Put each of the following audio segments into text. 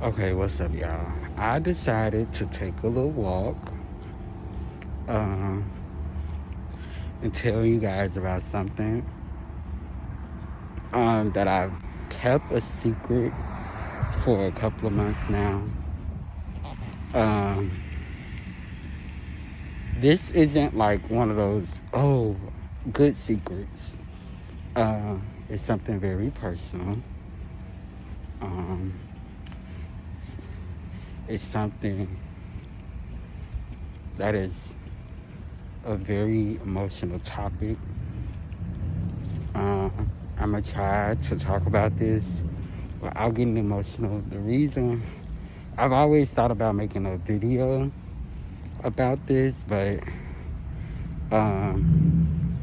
Okay, what's up, y'all? I decided to take a little walk um, and tell you guys about something that I've kept a secret for a couple of months now. Um, this isn't like one of those, good secrets. It's something very personal. Um, it's something that is a very emotional topic. Uh, I'm gonna try to talk about this without getting emotional. The reason I've always thought about making a video about this, but um,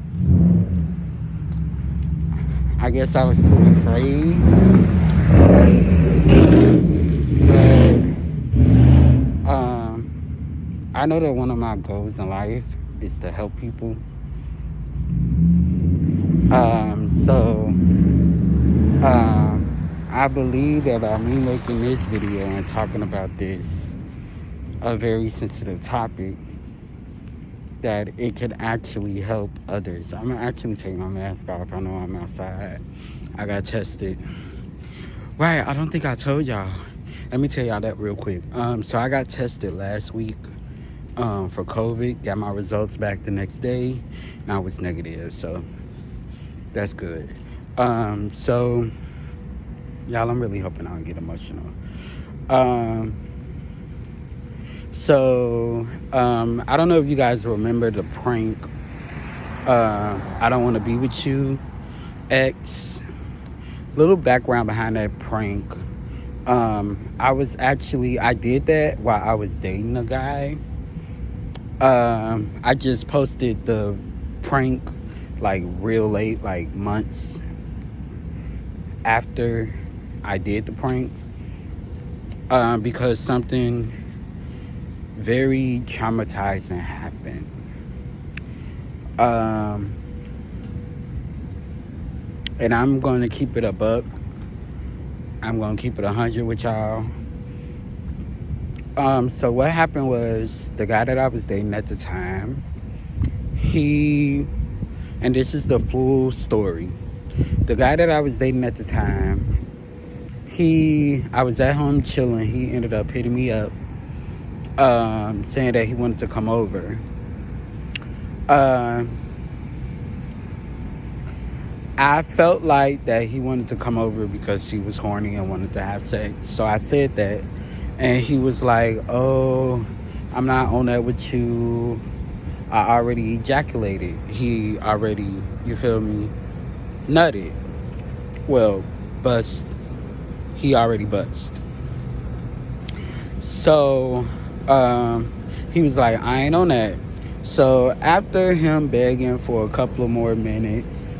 I guess I was too afraid. But I know that one of my goals in life is to help people. I believe that by me making this video and talking about this, a very sensitive topic, that it could actually help others. I'm gonna actually take my mask off. I know I'm outside. I got tested. Right, I don't think I told y'all. Let me tell y'all that real quick. So I got tested last week for COVID. Got my results back the next day, and I was negative. So that's good. So y'all, I'm really hoping I don't get emotional. I don't know if you guys remember the prank, I Don't Want to Be With You, X. Little background behind that prank. I did that while I was dating a guy. I just posted the prank like real late, like months after I did the prank. Because something very traumatizing happened. And I'm going to keep it a buck. I'm going to keep it 100 with y'all. So what happened was, the guy that I was dating at the time, and this is the full story. The guy that I was dating at the time, I was at home chilling. He ended up hitting me up, saying that he wanted to come over. I felt like that he wanted to come over because he was horny and wanted to have sex. So I said that. And he was like, oh, I'm not on that with you. I already ejaculated. He already, you feel me, nutted. Well, bust. He already bust. So he was like, I ain't on that. So after him begging for a couple of more minutes,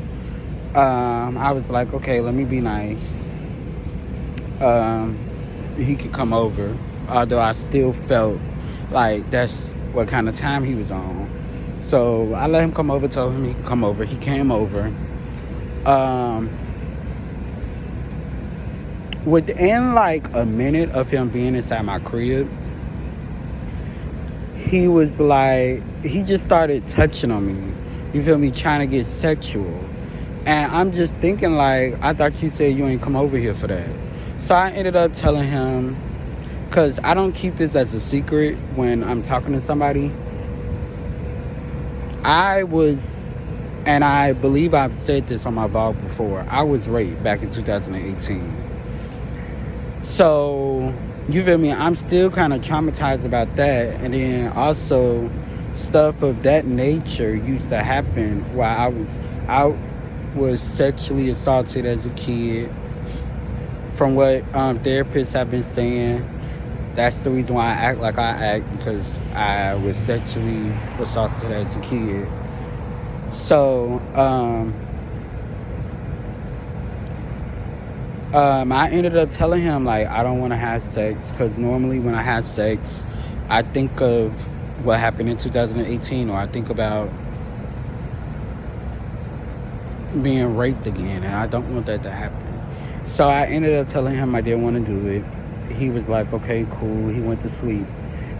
I was like, okay, let me be nice. He could come over, although I still felt like that's what kind of time he was on. So I let him come over, told him he could come over. He came over. Within like a minute of him being inside my crib, he was like, he just started touching on me. You feel me? Trying to get sexual. And I'm just thinking like, I thought you said you ain't come over here for that. So I ended up telling him, because I don't keep this as a secret when I'm talking to somebody. And I believe I've said this on my vlog before, I was raped back in 2018. So, you feel me? I'm still kind of traumatized about that. And then also, stuff of that nature used to happen while I was sexually assaulted as a kid. From what therapists have been saying, that's the reason why I act like I act, because I was sexually assaulted as a kid. So, I ended up telling him, like, I don't want to have sex, because normally when I have sex, I think of what happened in 2018, or I think about being raped again, and I don't want that to happen. So I ended up telling him I didn't want to do it. he was like, okay, cool. He went to sleep.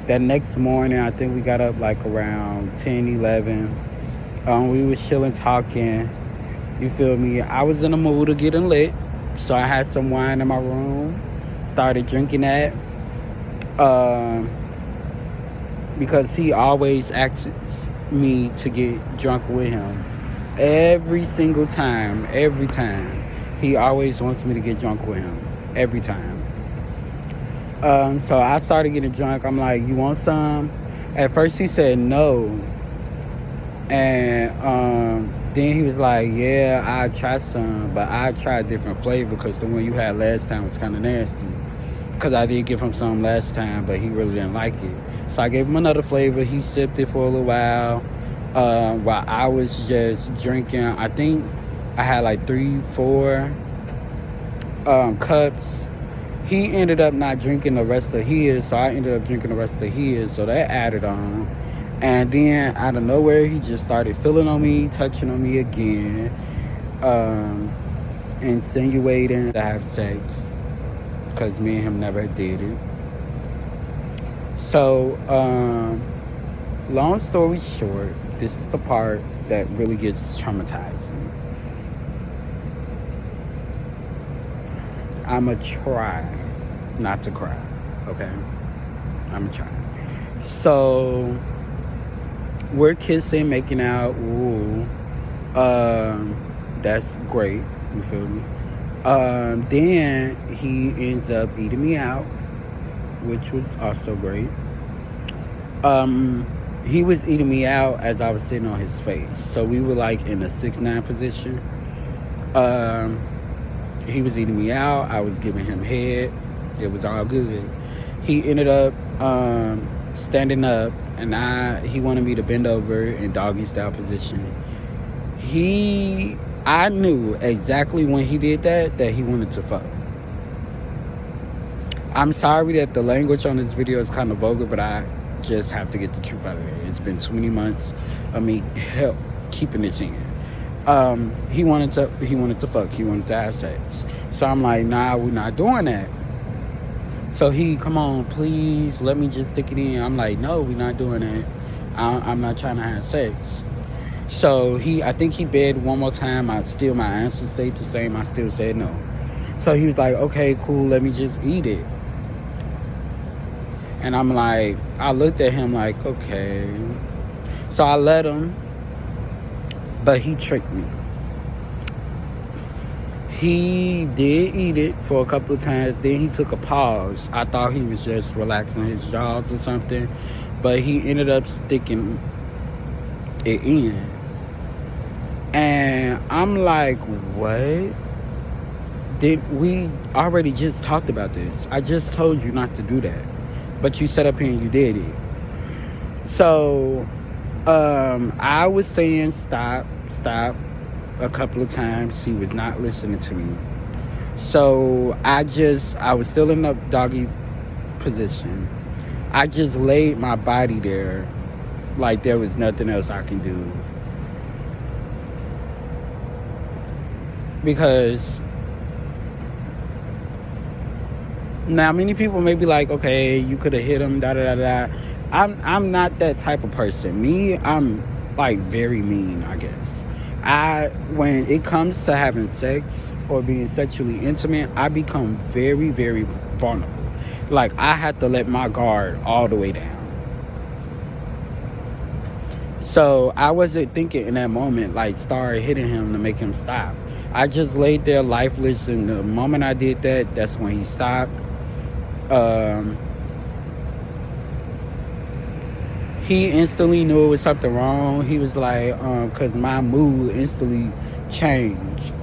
That next morning, I think we got up like around 10, 11. We was chilling, talking. You feel me? I was in the mood of getting lit. So I had some wine in my room. Started drinking that. Because he always asks me to get drunk with him. Every single time. Every time. He always wants me to get drunk with him. Every time. So I started getting drunk. I'm like, you want some? At first he said no. And then he was like, yeah, I'll try some. But I tried a different flavor because the one you had last time was kind of nasty. Because I did give him some last time, but he really didn't like it. So I gave him another flavor. He sipped it for a little while. While I was just drinking, I think I had like 3-4 cups. He ended up not drinking the rest of his, so I ended up drinking the rest of his, so that added on. And then out of nowhere, he just started feeling on me, touching on me again, insinuating to have sex, because me and him never did it. So, long story short, this is the part that really gets traumatizing. I'ma try not to cry, okay? I'ma try. So, we're kissing, making out, ooh. That's great, you feel me? Then he ends up eating me out, which was also great. He was eating me out as I was sitting on his face. So we were like in a 6'9" position. He was eating me out. I was giving him head. It was all good. He ended up standing up, and he wanted me to bend over in doggy style position. I knew exactly when he did that he wanted to fuck. I'm sorry that the language on this video is kind of vulgar, but I just have to get the truth out of it. It's been 20 months of me keeping this in. He wanted to fuck. He wanted to have sex. So I'm like, nah, we're not doing that. So come on, please, let me just stick it in. I'm like, no, we're not doing that. I'm not trying to have sex. So I think he begged one more time. My answer stayed the same. I still said no. So he was like, okay, cool, let me just eat it. And I'm like, I looked at him like, okay. So I let him, but he tricked me. He did eat it for a couple of times. Then he took a pause. I thought he was just relaxing his jaws or something, but he ended up sticking it in. And I'm like, what? We already just talked about this. I just told you not to do that, but you sat up here and you did it. So I was saying stop a couple of times. He was not listening to me. So I was still in the doggy position. I just laid my body there like there was nothing else I can do. Because now many people may be like, okay, you could have hit him, da-da-da-da. I'm not that type of person. Me, I'm like very mean, I guess. When it comes to having sex or being sexually intimate, I become very, very vulnerable. Like, I have to let my guard all the way down. So I wasn't thinking in that moment, like, start hitting him to make him stop. I just laid there lifeless, and the moment I did that, that's when he stopped. He instantly knew it was something wrong. He was like, because my mood instantly changed.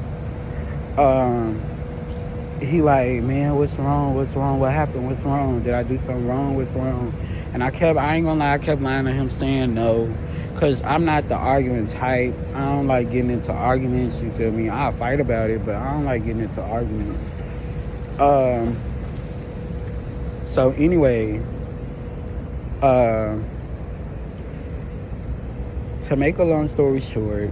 He like, man, what's wrong? What's wrong? What happened? What's wrong? Did I do something wrong? What's wrong? And I ain't gonna lie, I kept lying to him saying no. Because I'm not the arguing type. I don't like getting into arguments, you feel me? I'll fight about it, but I don't like getting into arguments. So anyway, to make a long story short,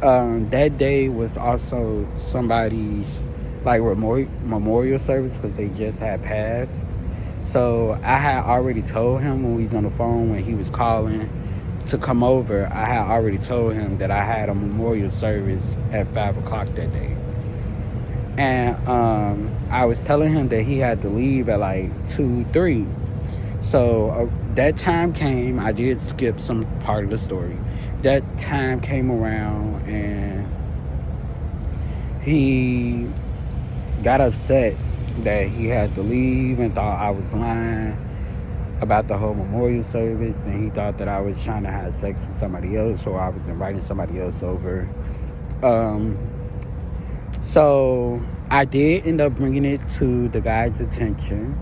that day was also somebody's like memorial service because they just had passed. So I had already told him when we was on the phone when he was calling to come over. I had already told him that I had a memorial service at 5 o'clock that day, and I was telling him that he had to leave at like 2, 3. So that time came. I did skip some part of the story. That time came around, and he got upset that he had to leave and thought I was lying about the whole memorial service, and he thought that I was trying to have sex with somebody else or I was inviting somebody else over. So I did end up bringing it to the guy's attention.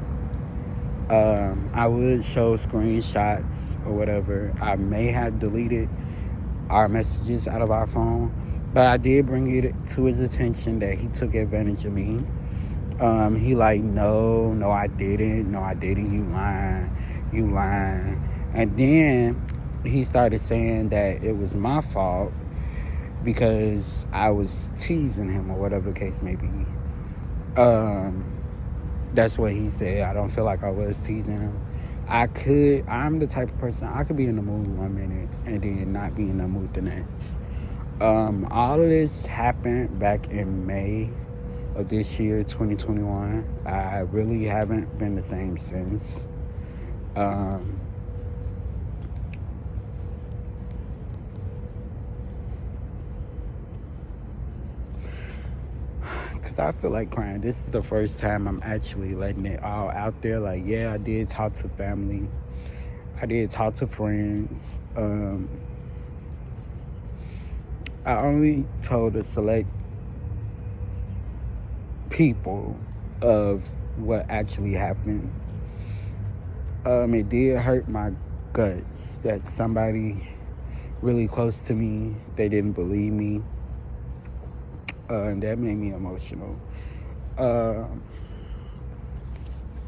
I would show screenshots or whatever. I may have deleted our messages out of our phone, but I did bring it to his attention that he took advantage of me. He like, no, I didn't. No, I didn't. You lying. And then he started saying that it was my fault because I was teasing him or whatever the case may be. That's what he said. I don't feel like I was teasing him. I'm the type of person, I could be in the mood 1 minute and then not be in the mood the next. All of this happened back in May of this year, 2021. I really haven't been the same since. Because I feel like crying. This is the first time I'm actually letting it all out there. Like, yeah, I did talk to family. I did talk to friends. I only told a select people of what actually happened. It did hurt my guts that somebody really close to me, they didn't believe me. And that made me emotional. I'm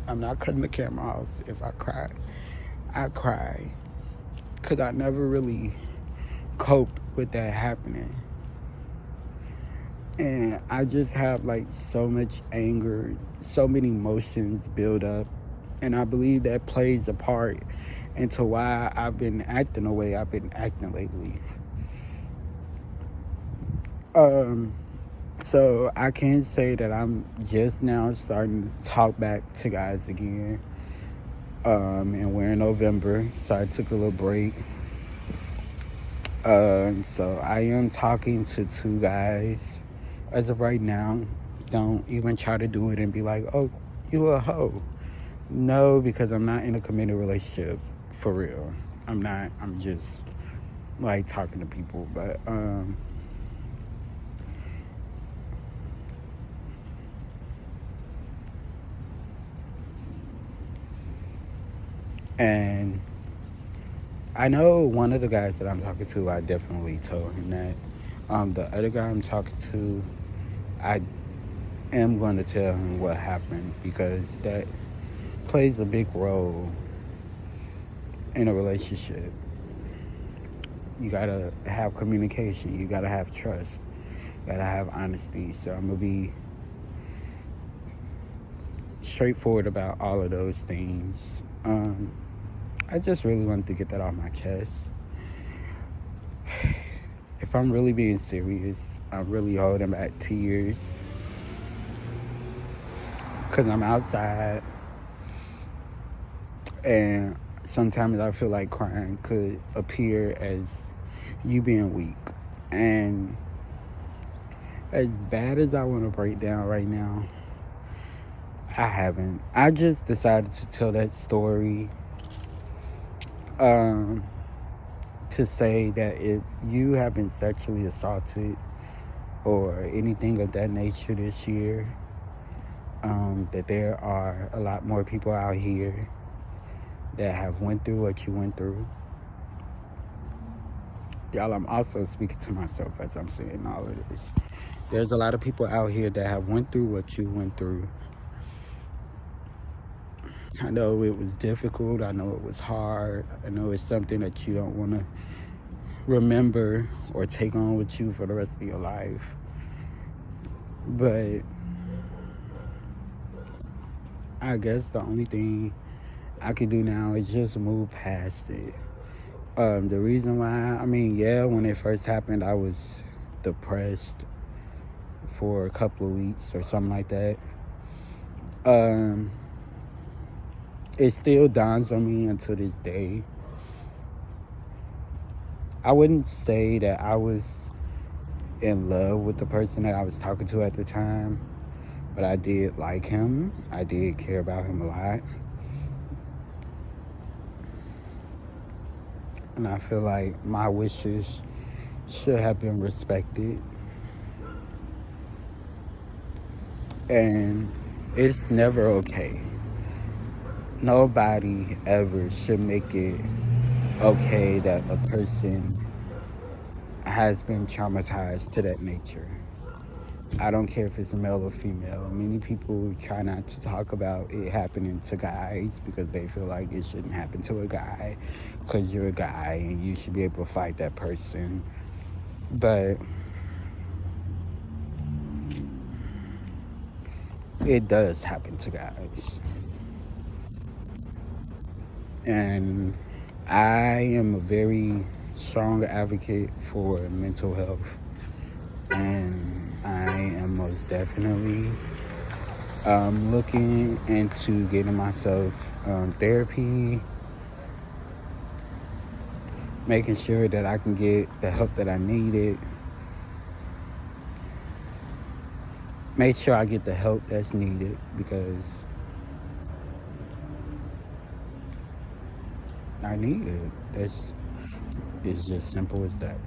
not cutting the camera off if I cry. I cry because I never really coped with that happening. And I just have like so much anger, so many emotions build up. And I believe that plays a part into why I've been acting the way I've been acting lately. So I can say that I'm just now starting to talk back to guys again. And we're in November, so I took a little break. So I am talking to 2 guys as of right now. Don't even try to do it and be like, oh, you a hoe. No, because I'm not in a committed relationship for real. I'm not. I'm just like talking to people. But and I know one of the guys that I'm talking to, I definitely told him that. The other guy I'm talking to, I am going to tell him what happened because that plays a big role in a relationship. You gotta have communication. You gotta have trust. You gotta have honesty. So I'm gonna be straightforward about all of those things. I just really wanted to get that off my chest. If I'm really being serious, I'm really holding back tears because I'm outside, and sometimes I feel like crying could appear as you being weak. And as bad as I want to break down right now, I haven't. I just decided to tell that story to say that if you have been sexually assaulted or anything of that nature this year, that there are a lot more people out here that have went through what you went through. Y'all, I'm also speaking to myself as I'm saying all of this. There's a lot of people out here that have went through what you went through. I know it was difficult. I know it was hard. I know it's something that you don't want to remember or take on with you for the rest of your life. But I guess the only thing I can do now is just move past it. The reason why, I mean, yeah, when it first happened, I was depressed for a couple of weeks or something like that. It still dawns on me until this day. I wouldn't say that I was in love with the person that I was talking to at the time, but I did like him. I did care about him a lot. And I feel like my wishes should have been respected. And it's never okay. Nobody ever should make it okay that a person has been traumatized to that nature. I don't care if it's male or female. Many people try not to talk about it happening to guys because they feel like it shouldn't happen to a guy because you're a guy and you should be able to fight that person. But it does happen to guys. And I am a very strong advocate for mental health. And I am most definitely looking into getting myself therapy, making sure that I can get the help that I needed, make sure I get the help that's needed because I need it. It's just simple as that.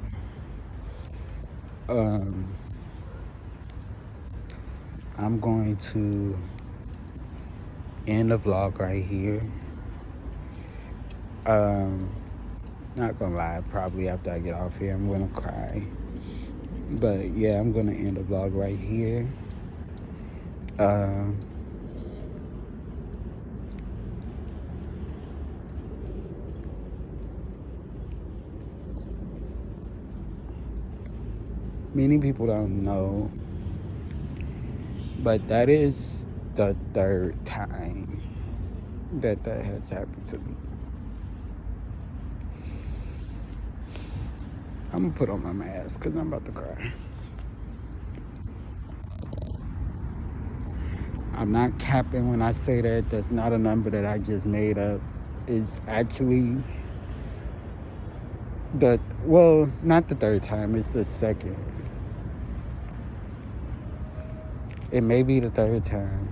I'm going to end the vlog right here. Not gonna lie, probably after I get off here, I'm gonna cry. But yeah, I'm gonna end the vlog right here. Many people don't know, but that is the third time that has happened to me. I'm gonna put on my mask because I'm about to cry. I'm not capping when I say that. That's not a number that I just made up. It's actually not the third time, it's the second. It may be the third time.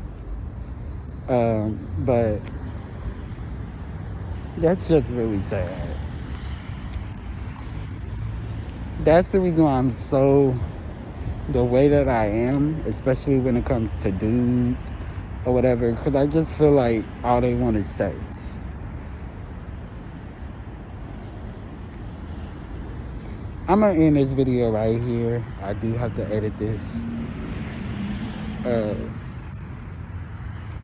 But that's just really sad. That's the reason why I'm so the way that I am, especially when it comes to dudes or whatever, because I just feel like all they want is sex. I'm gonna end this video right here. I do have to edit this.